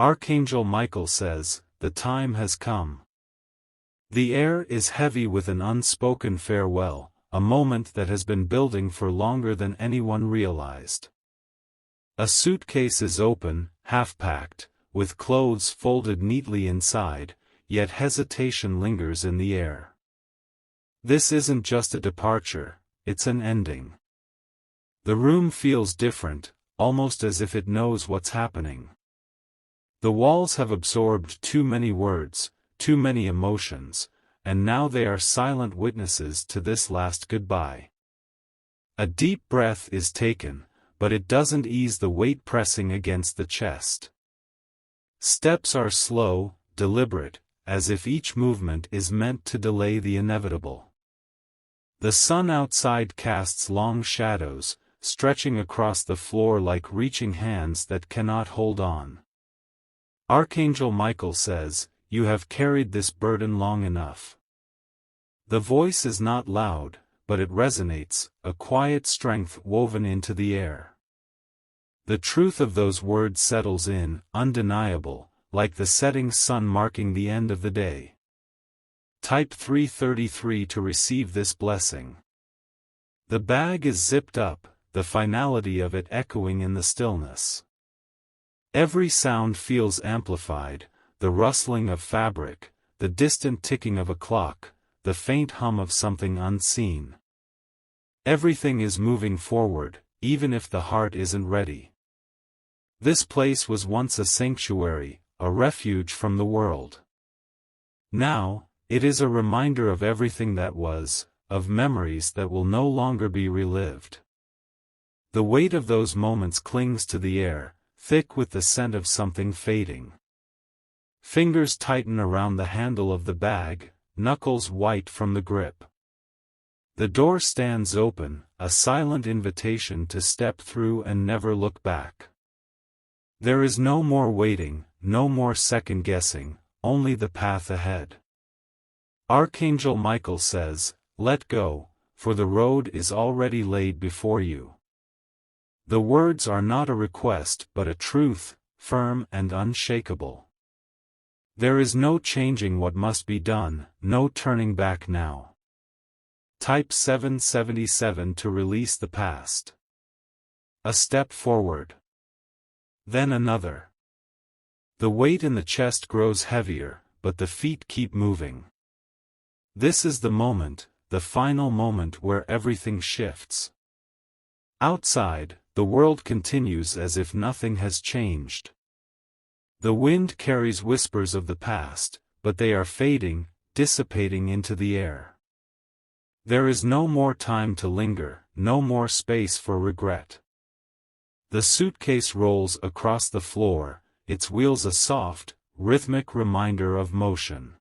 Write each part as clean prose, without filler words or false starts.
Archangel Michael says, the time has come. The air is heavy with an unspoken farewell, a moment that has been building for longer than anyone realized. A suitcase is open, half-packed, with clothes folded neatly inside, yet hesitation lingers in the air. This isn't just a departure, it's an ending. The room feels different, almost as if it knows what's happening. The walls have absorbed too many words, too many emotions, and now they are silent witnesses to this last goodbye. A deep breath is taken, but it doesn't ease the weight pressing against the chest. Steps are slow, deliberate, as if each movement is meant to delay the inevitable. The sun outside casts long shadows, stretching across the floor like reaching hands that cannot hold on. Archangel Michael says, "You have carried this burden long enough." The voice is not loud, but it resonates, a quiet strength woven into the air. The truth of those words settles in, undeniable, like the setting sun marking the end of the day. Type 333 to receive this blessing. The bag is zipped up, the finality of it echoing in the stillness. Every sound feels amplified, the rustling of fabric, the distant ticking of a clock, the faint hum of something unseen. Everything is moving forward, even if the heart isn't ready. This place was once a sanctuary, a refuge from the world. Now, it is a reminder of everything that was, of memories that will no longer be relived. The weight of those moments clings to the air, thick with the scent of something fading. Fingers tighten around the handle of the bag, knuckles white from the grip. The door stands open, a silent invitation to step through and never look back. There is no more waiting, no more second-guessing, only the path ahead. Archangel Michael says, "Let go, for the road is already laid before you." The words are not a request but a truth, firm and unshakable. There is no changing what must be done, no turning back now. Type 777 to release the past. A step forward. Then another. The weight in the chest grows heavier, but the feet keep moving. This is the moment, the final moment where everything shifts. Outside, the world continues as if nothing has changed. The wind carries whispers of the past, but they are fading, dissipating into the air. There is no more time to linger, no more space for regret. The suitcase rolls across the floor, its wheels a soft, rhythmic reminder of motion.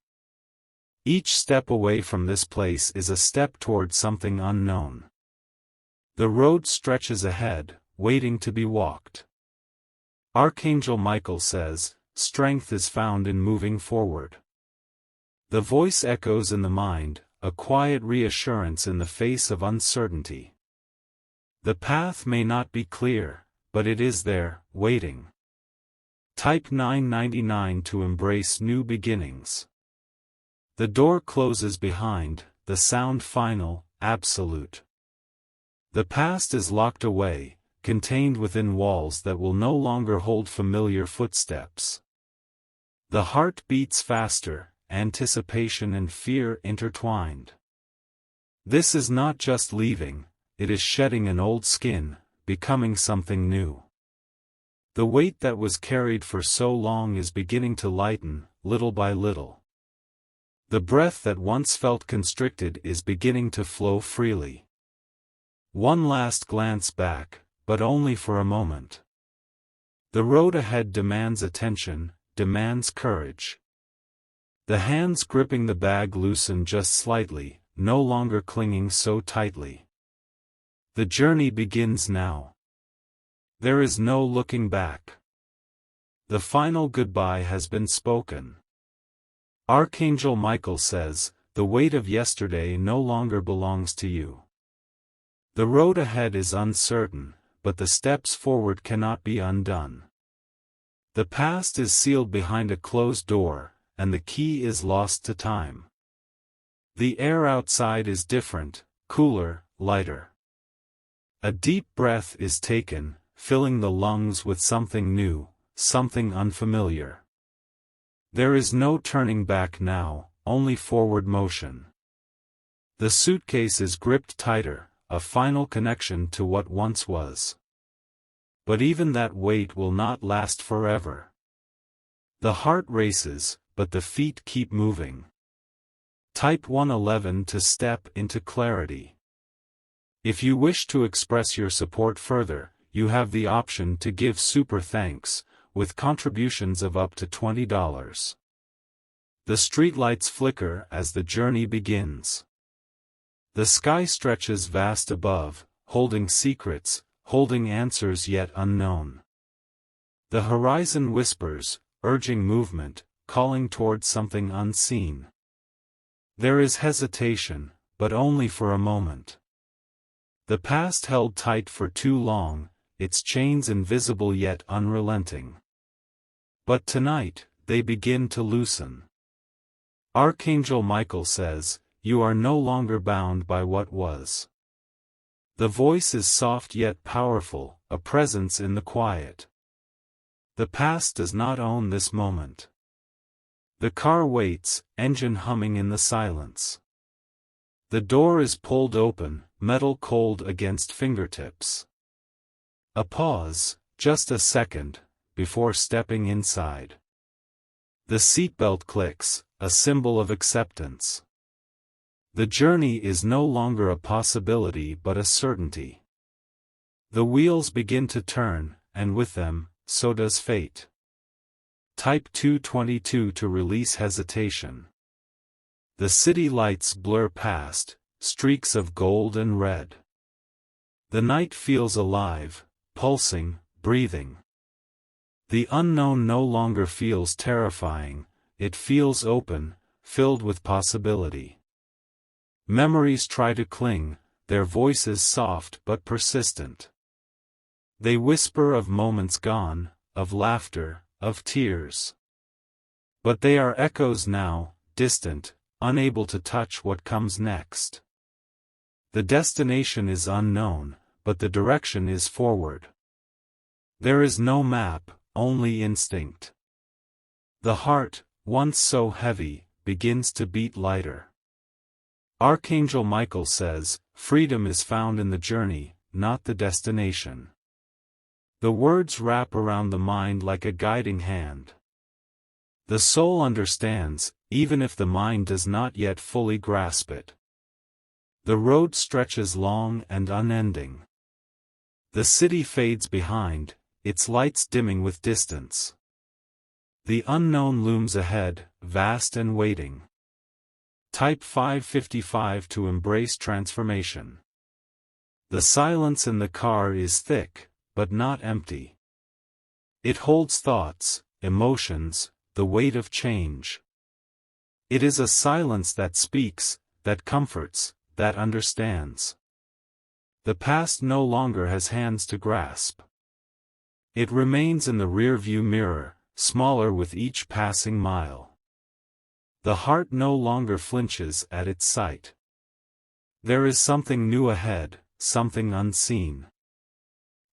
Each step away from this place is a step toward something unknown. The road stretches ahead, waiting to be walked. Archangel Michael says, "Strength is found in moving forward." The voice echoes in the mind, a quiet reassurance in the face of uncertainty. The path may not be clear, but it is there, waiting. Type 999 to embrace new beginnings. The door closes behind, the sound final, absolute. The past is locked away, contained within walls that will no longer hold familiar footsteps. The heart beats faster, anticipation and fear intertwined. This is not just leaving, it is shedding an old skin, becoming something new. The weight that was carried for so long is beginning to lighten, little by little. The breath that once felt constricted is beginning to flow freely. One last glance back, but only for a moment. The road ahead demands attention, demands courage. The hands gripping the bag loosen just slightly, no longer clinging so tightly. The journey begins now. There is no looking back. The final goodbye has been spoken. Archangel Michael says, "The weight of yesterday no longer belongs to you." The road ahead is uncertain, but the steps forward cannot be undone. The past is sealed behind a closed door, and the key is lost to time. The air outside is different, cooler, lighter. A deep breath is taken, filling the lungs with something new, something unfamiliar. There is no turning back now, only forward motion. The suitcase is gripped tighter, a final connection to what once was. But even that weight will not last forever. The heart races, but the feet keep moving. Type 111 to step into clarity. If you wish to express your support further, you have the option to give super thanks, with contributions of up to $20. The streetlights flicker as the journey begins. The sky stretches vast above, holding secrets, holding answers yet unknown. The horizon whispers, urging movement, calling towards something unseen. There is hesitation, but only for a moment. The past held tight for too long, its chains invisible yet unrelenting. But tonight, they begin to loosen. Archangel Michael says, "You are no longer bound by what was." The voice is soft yet powerful, a presence in the quiet. The past does not own this moment. The car waits, engine humming in the silence. The door is pulled open, metal cold against fingertips. A pause, just a second, before stepping inside. The seatbelt clicks, a symbol of acceptance. The journey is no longer a possibility but a certainty. The wheels begin to turn, and with them, so does fate. Type 222 to release hesitation. The city lights blur past, streaks of gold and red. The night feels alive, pulsing, breathing. The unknown no longer feels terrifying, it feels open, filled with possibility. Memories try to cling, their voices soft but persistent. They whisper of moments gone, of laughter, of tears. But they are echoes now, distant, unable to touch what comes next. The destination is unknown, but the direction is forward. There is no map, only instinct. The heart, once so heavy, begins to beat lighter. Archangel Michael says, "Freedom is found in the journey, not the destination." The words wrap around the mind like a guiding hand. The soul understands, even if the mind does not yet fully grasp it. The road stretches long and unending. The city fades behind, its lights dimming with distance. The unknown looms ahead, vast and waiting. Type 555 to embrace transformation. The silence in the car is thick, but not empty. It holds thoughts, emotions, the weight of change. It is a silence that speaks, that comforts, that understands. The past no longer has hands to grasp. It remains in the rearview mirror, smaller with each passing mile. The heart no longer flinches at its sight. There is something new ahead, something unseen.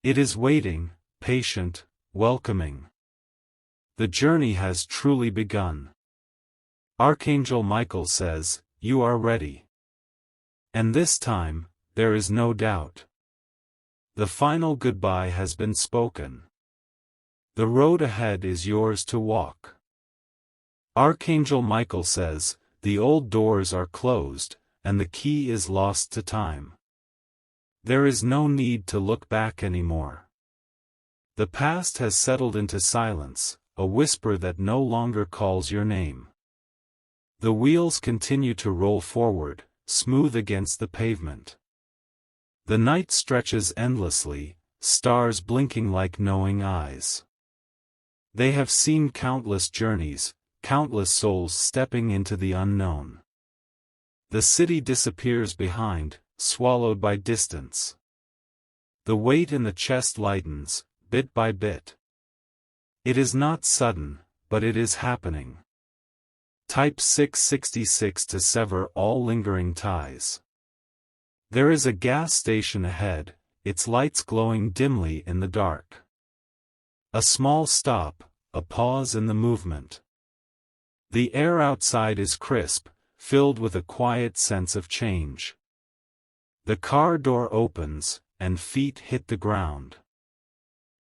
It is waiting, patient, welcoming. The journey has truly begun. Archangel Michael says, "You are ready." And this time, there is no doubt. The final goodbye has been spoken. The road ahead is yours to walk. Archangel Michael says, "The old doors are closed, and the key is lost to time." There is no need to look back anymore. The past has settled into silence, a whisper that no longer calls your name. The wheels continue to roll forward, smooth against the pavement. The night stretches endlessly, stars blinking like knowing eyes. They have seen countless journeys, countless souls stepping into the unknown. The city disappears behind, swallowed by distance. The weight in the chest lightens, bit by bit. It is not sudden, but it is happening. Type 666 to sever all lingering ties. There is a gas station ahead, its lights glowing dimly in the dark. A small stop, a pause in the movement. The air outside is crisp, filled with a quiet sense of change. The car door opens, and feet hit the ground.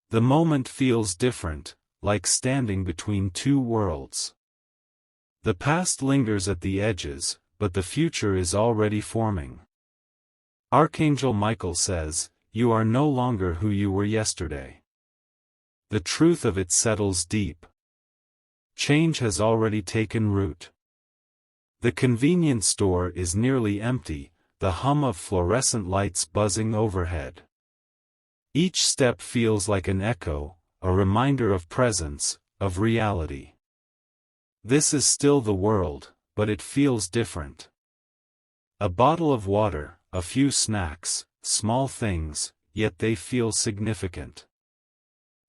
The moment feels different, like standing between two worlds. The past lingers at the edges, but the future is already forming. Archangel Michael says, "You are no longer who you were yesterday." The truth of it settles deep. Change has already taken root. The convenience store is nearly empty, the hum of fluorescent lights buzzing overhead. Each step feels like an echo, a reminder of presence, of reality. This is still the world, but it feels different. A bottle of water, a few snacks, small things, yet they feel significant.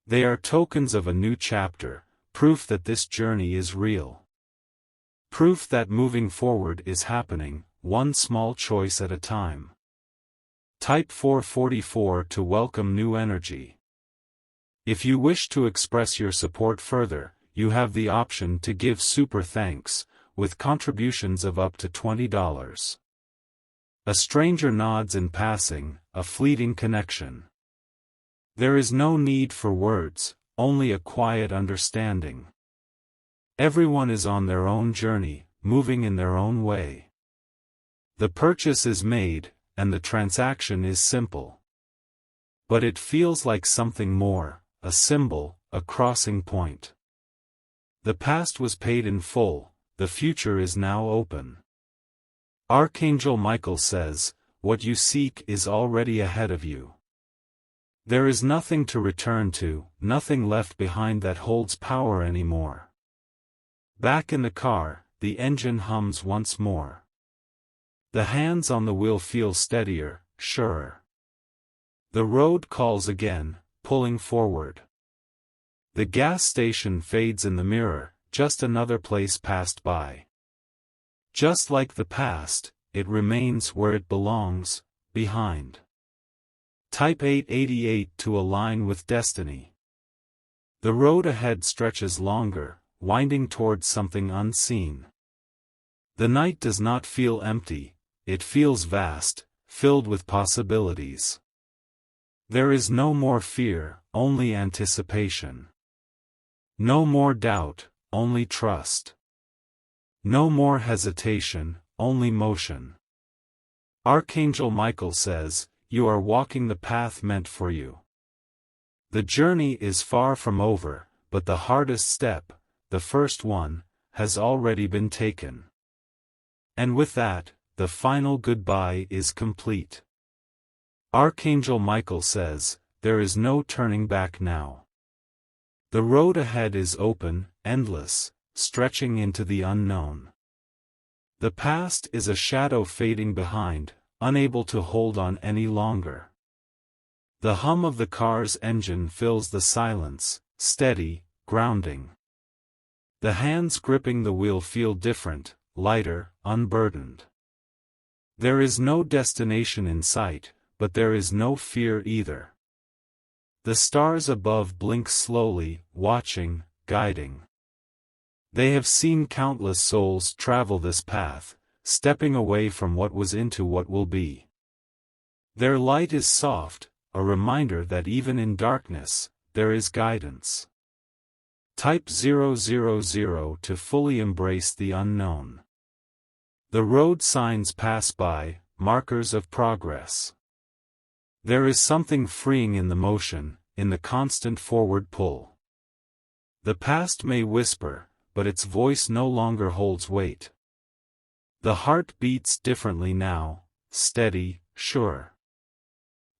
They are tokens of a new chapter, proof that this journey is real. Proof that moving forward is happening, one small choice at a time. Type 444 to welcome new energy. If you wish to express your support further, you have the option to give super thanks, with contributions of up to $20. A stranger nods in passing, a fleeting connection. There is no need for words, only a quiet understanding. Everyone is on their own journey, moving in their own way. The purchase is made, and the transaction is simple. But it feels like something more, a symbol, a crossing point. The past was paid in full, the future is now open. Archangel Michael says, "What you seek is already ahead of you." There is nothing to return to, nothing left behind that holds power anymore. Back in the car, the engine hums once more. The hands on the wheel feel steadier, surer. The road calls again, pulling forward. The gas station fades in the mirror, just another place passed by. Just like the past, it remains where it belongs, behind. Type 888 to align with destiny. The road ahead stretches longer, winding towards something unseen. The night does not feel empty, it feels vast, filled with possibilities. There is no more fear, only anticipation. No more doubt, only trust. No more hesitation, only motion. Archangel Michael says, "You are walking the path meant for you." The journey is far from over, but the hardest step, the first one, has already been taken. And with that, the final goodbye is complete. Archangel Michael says, "There is no turning back now." The road ahead is open, endless, stretching into the unknown. The past is a shadow fading behind, unable to hold on any longer. The hum of the car's engine fills the silence, steady, grounding. The hands gripping the wheel feel different, lighter, unburdened. There is no destination in sight, but there is no fear either. The stars above blink slowly, watching, guiding. They have seen countless souls travel this path, stepping away from what was into what will be. Their light is soft, a reminder that even in darkness, there is guidance. Type 000 to fully embrace the unknown. The road signs pass by, markers of progress. There is something freeing in the motion, in the constant forward pull. The past may whisper, but its voice no longer holds weight. The heart beats differently now, steady, sure.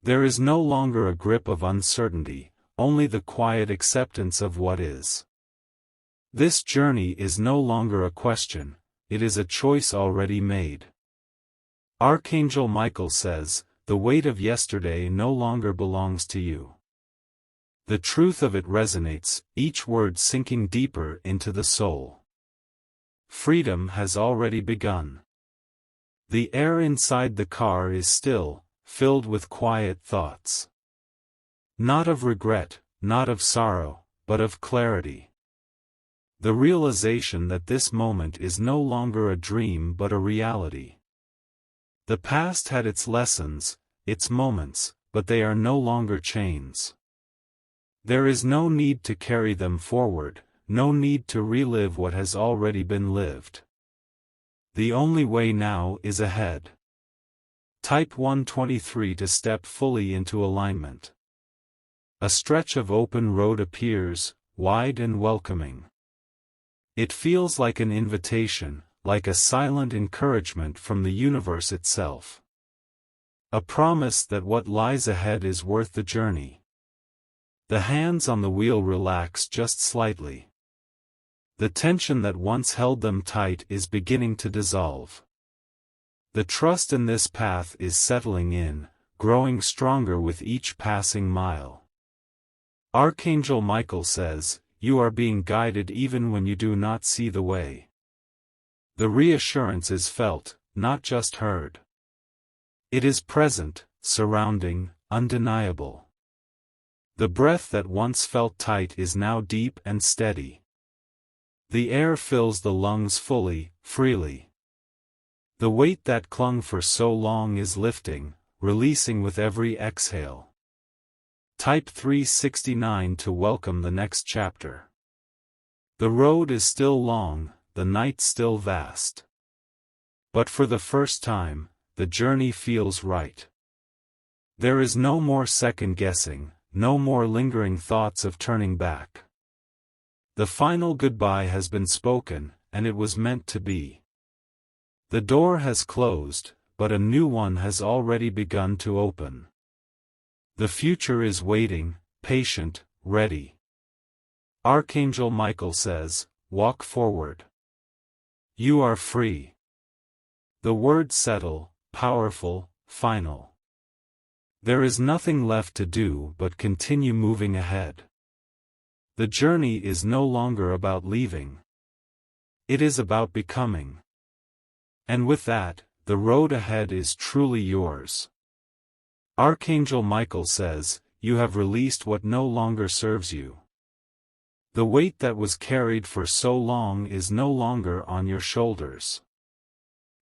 There is no longer a grip of uncertainty, only the quiet acceptance of what is. This journey is no longer a question, it is a choice already made. Archangel Michael says, "The weight of yesterday no longer belongs to you." The truth of it resonates, each word sinking deeper into the soul. Freedom has already begun. The air inside the car is still, filled with quiet thoughts. Not of regret, not of sorrow, but of clarity. The realization that this moment is no longer a dream but a reality. The past had its lessons, its moments, but they are no longer chains. There is no need to carry them forward, no need to relive what has already been lived. The only way now is ahead. Type 123 to step fully into alignment. A stretch of open road appears, wide and welcoming. It feels like an invitation, like a silent encouragement from the universe itself. A promise that what lies ahead is worth the journey. The hands on the wheel relax just slightly. The tension that once held them tight is beginning to dissolve. The trust in this path is settling in, growing stronger with each passing mile. Archangel Michael says, "You are being guided even when you do not see the way." The reassurance is felt, not just heard. It is present, surrounding, undeniable. The breath that once felt tight is now deep and steady. The air fills the lungs fully, freely. The weight that clung for so long is lifting, releasing with every exhale. Type 369 to welcome the next chapter. The road is still long, the night still vast. But for the first time, the journey feels right. There is no more second guessing, no more lingering thoughts of turning back. The final goodbye has been spoken, and it was meant to be. The door has closed, but a new one has already begun to open. The future is waiting, patient, ready. Archangel Michael says, "Walk forward. You are free." The words settle, powerful, final. There is nothing left to do but continue moving ahead. The journey is no longer about leaving. It is about becoming. And with that, the road ahead is truly yours. Archangel Michael says, "You have released what no longer serves you. The weight that was carried for so long is no longer on your shoulders.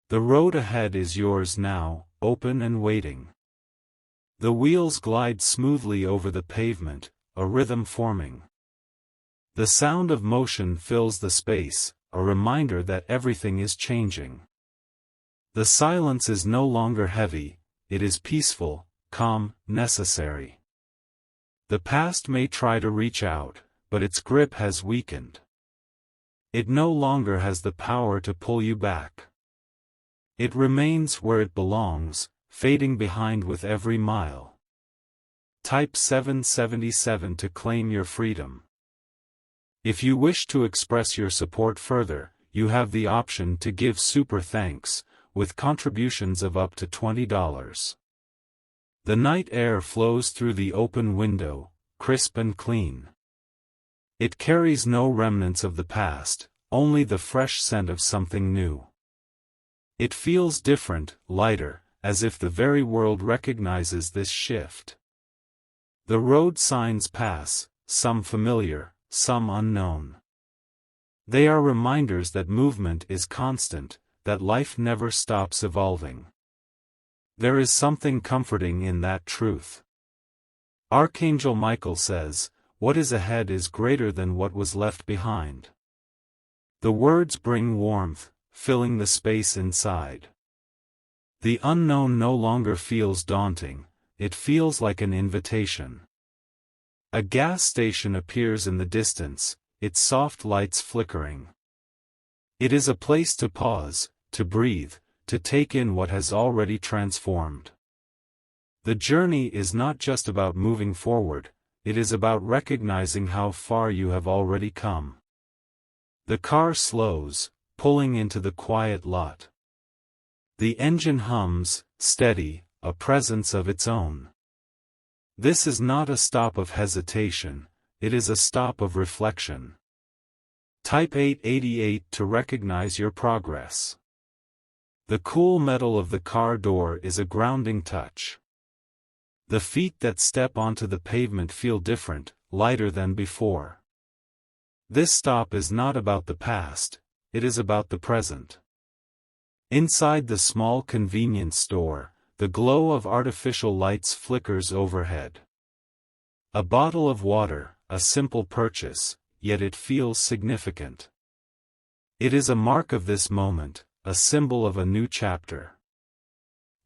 The road ahead is yours now, open and waiting." The wheels glide smoothly over the pavement, a rhythm forming. The sound of motion fills the space, a reminder that everything is changing. The silence is no longer heavy, it is peaceful, calm, necessary. The past may try to reach out, but its grip has weakened. It no longer has the power to pull you back. It remains where it belongs, fading behind with every mile. Type 777 to claim your freedom. If you wish to express your support further, you have the option to give super thanks, with contributions of up to $20. The night air flows through the open window, crisp and clean. It carries no remnants of the past, only the fresh scent of something new. It feels different, lighter, as if the very world recognizes this shift. The road signs pass, some familiar, some unknown. They are reminders that movement is constant, that life never stops evolving. There is something comforting in that truth. Archangel Michael says, "What is ahead is greater than what was left behind." The words bring warmth, filling the space inside. The unknown no longer feels daunting, it feels like an invitation. A gas station appears in the distance, its soft lights flickering. It is a place to pause, to breathe, to take in what has already transformed. The journey is not just about moving forward, it is about recognizing how far you have already come. The car slows, pulling into the quiet lot. The engine hums, steady, a presence of its own. This is not a stop of hesitation, it is a stop of reflection. Type 888 to recognize your progress. The cool metal of the car door is a grounding touch. The feet that step onto the pavement feel different, lighter than before. This stop is not about the past, it is about the present. Inside the small convenience store, the glow of artificial lights flickers overhead. A bottle of water, a simple purchase, yet it feels significant. It is a mark of this moment, a symbol of a new chapter.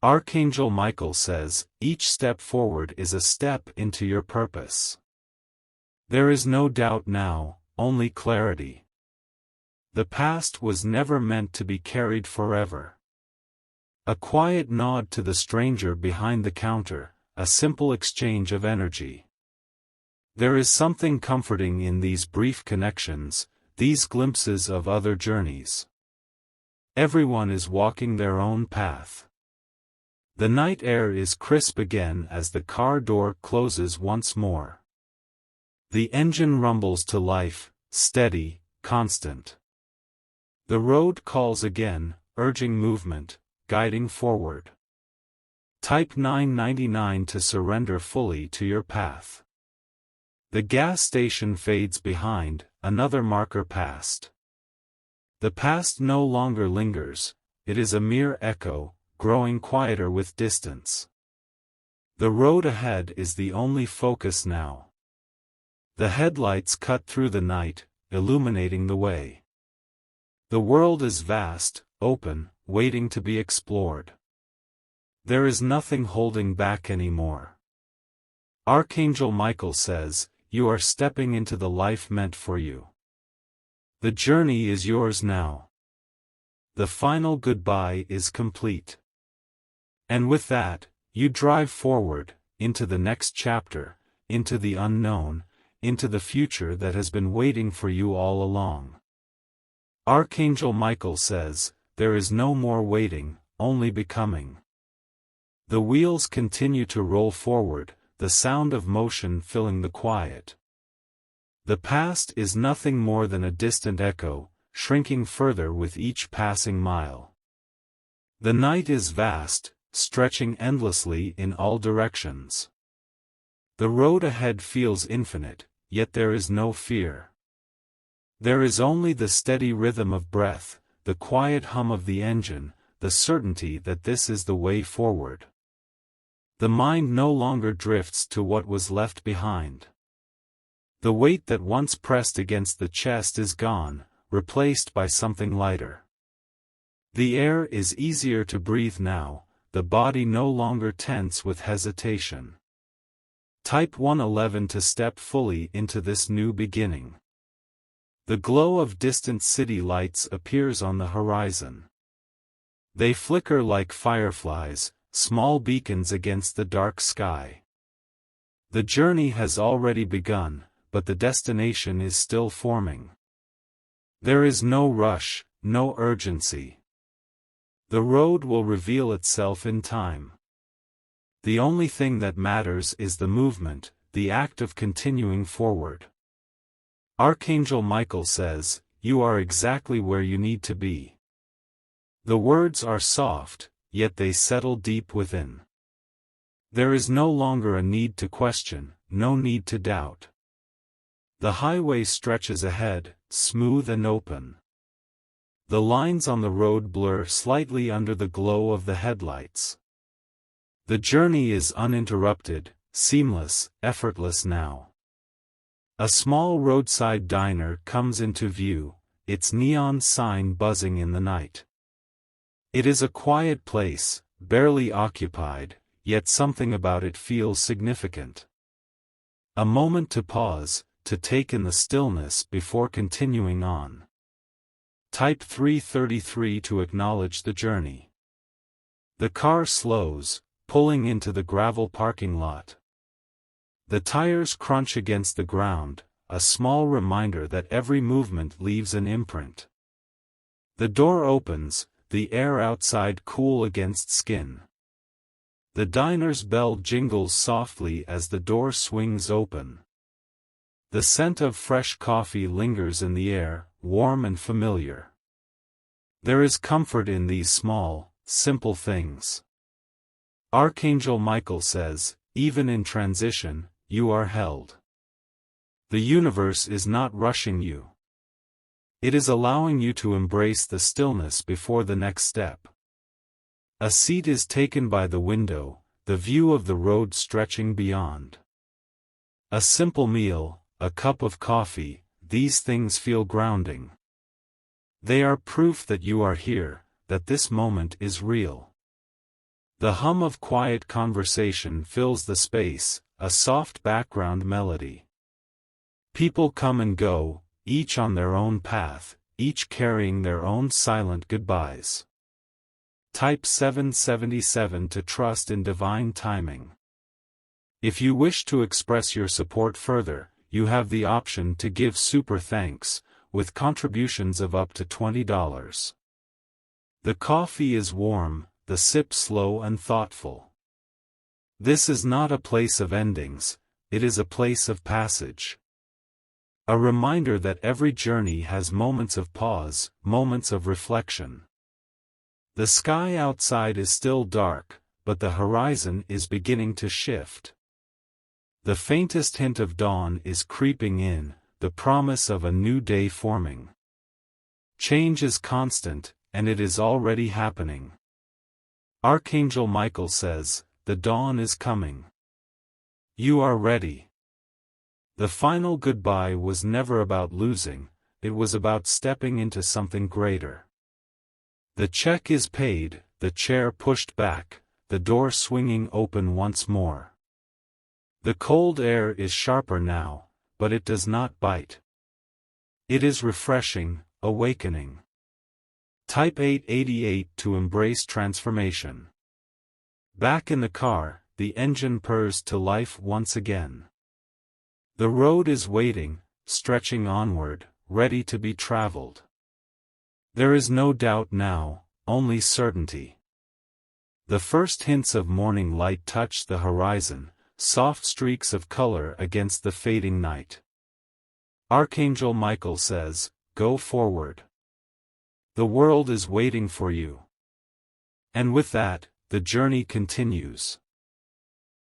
Archangel Michael says, each step forward is a step into your purpose. There is no doubt now, only clarity. The past was never meant to be carried forever. A quiet nod to the stranger behind the counter, a simple exchange of energy. There is something comforting in these brief connections, these glimpses of other journeys. Everyone is walking their own path. The night air is crisp again as the car door closes once more. The engine rumbles to life, steady, constant. The road calls again, urging movement, guiding forward. Type 999 to surrender fully to your path. The gas station fades behind, another marker passed. The past no longer lingers, it is a mere echo, growing quieter with distance. The road ahead is the only focus now. The headlights cut through the night, illuminating the way. The world is vast, open, waiting to be explored. There is nothing holding back anymore. Archangel Michael says, you are stepping into the life meant for you. The journey is yours now. The final goodbye is complete. And with that, you drive forward, into the next chapter, into the unknown, into the future that has been waiting for you all along. Archangel Michael says, there is no more waiting, only becoming. The wheels continue to roll forward, the sound of motion filling the quiet. The past is nothing more than a distant echo, shrinking further with each passing mile. The night is vast, stretching endlessly in all directions. The road ahead feels infinite, yet there is no fear. There is only the steady rhythm of breath, the quiet hum of the engine, the certainty that this is the way forward. The mind no longer drifts to what was left behind. The weight that once pressed against the chest is gone, replaced by something lighter. The air is easier to breathe now, the body no longer tense with hesitation. Type 111 to step fully into this new beginning. The glow of distant city lights appears on the horizon. They flicker like fireflies, small beacons against the dark sky. The journey has already begun, but the destination is still forming. There is no rush, no urgency. The road will reveal itself in time. The only thing that matters is the movement, the act of continuing forward. Archangel Michael says, you are exactly where you need to be. The words are soft, yet they settle deep within. There is no longer a need to question, no need to doubt. The highway stretches ahead, smooth and open. The lines on the road blur slightly under the glow of the headlights. The journey is uninterrupted, seamless, effortless now. A small roadside diner comes into view, its neon sign buzzing in the night. It is a quiet place, barely occupied, yet something about it feels significant. A moment to pause, to take in the stillness before continuing on. Type 333 to acknowledge the journey. The car slows, pulling into the gravel parking lot. The tires crunch against the ground, a small reminder that every movement leaves an imprint. The door opens, the air outside cool against skin. The diner's bell jingles softly as the door swings open. The scent of fresh coffee lingers in the air, warm and familiar. There is comfort in these small, simple things. Archangel Michael says, even in transition, you are held. The universe is not rushing you. It is allowing you to embrace the stillness before the next step. A seat is taken by the window, the view of the road stretching beyond. A simple meal, a cup of coffee, these things feel grounding. They are proof that you are here, that this moment is real. The hum of quiet conversation fills the space, a soft background melody. People come and go, each on their own path, each carrying their own silent goodbyes. Type 777 to trust in divine timing. If you wish to express your support further, you have the option to give super thanks, with contributions of up to $20. The coffee is warm, the sip slow and thoughtful. This is not a place of endings, it is a place of passage. A reminder that every journey has moments of pause, moments of reflection. The sky outside is still dark, but the horizon is beginning to shift. The faintest hint of dawn is creeping in, the promise of a new day forming. Change is constant, and it is already happening. Archangel Michael says, the dawn is coming. You are ready. The final goodbye was never about losing, it was about stepping into something greater. The check is paid, the chair pushed back, the door swinging open once more. The cold air is sharper now, but it does not bite. It is refreshing, awakening. Type 888 to embrace transformation. Back in the car, the engine purrs to life once again. The road is waiting, stretching onward, ready to be traveled. There is no doubt now, only certainty. The first hints of morning light touch the horizon, soft streaks of color against the fading night. Archangel Michael says, go forward. The world is waiting for you. And with that, the journey continues.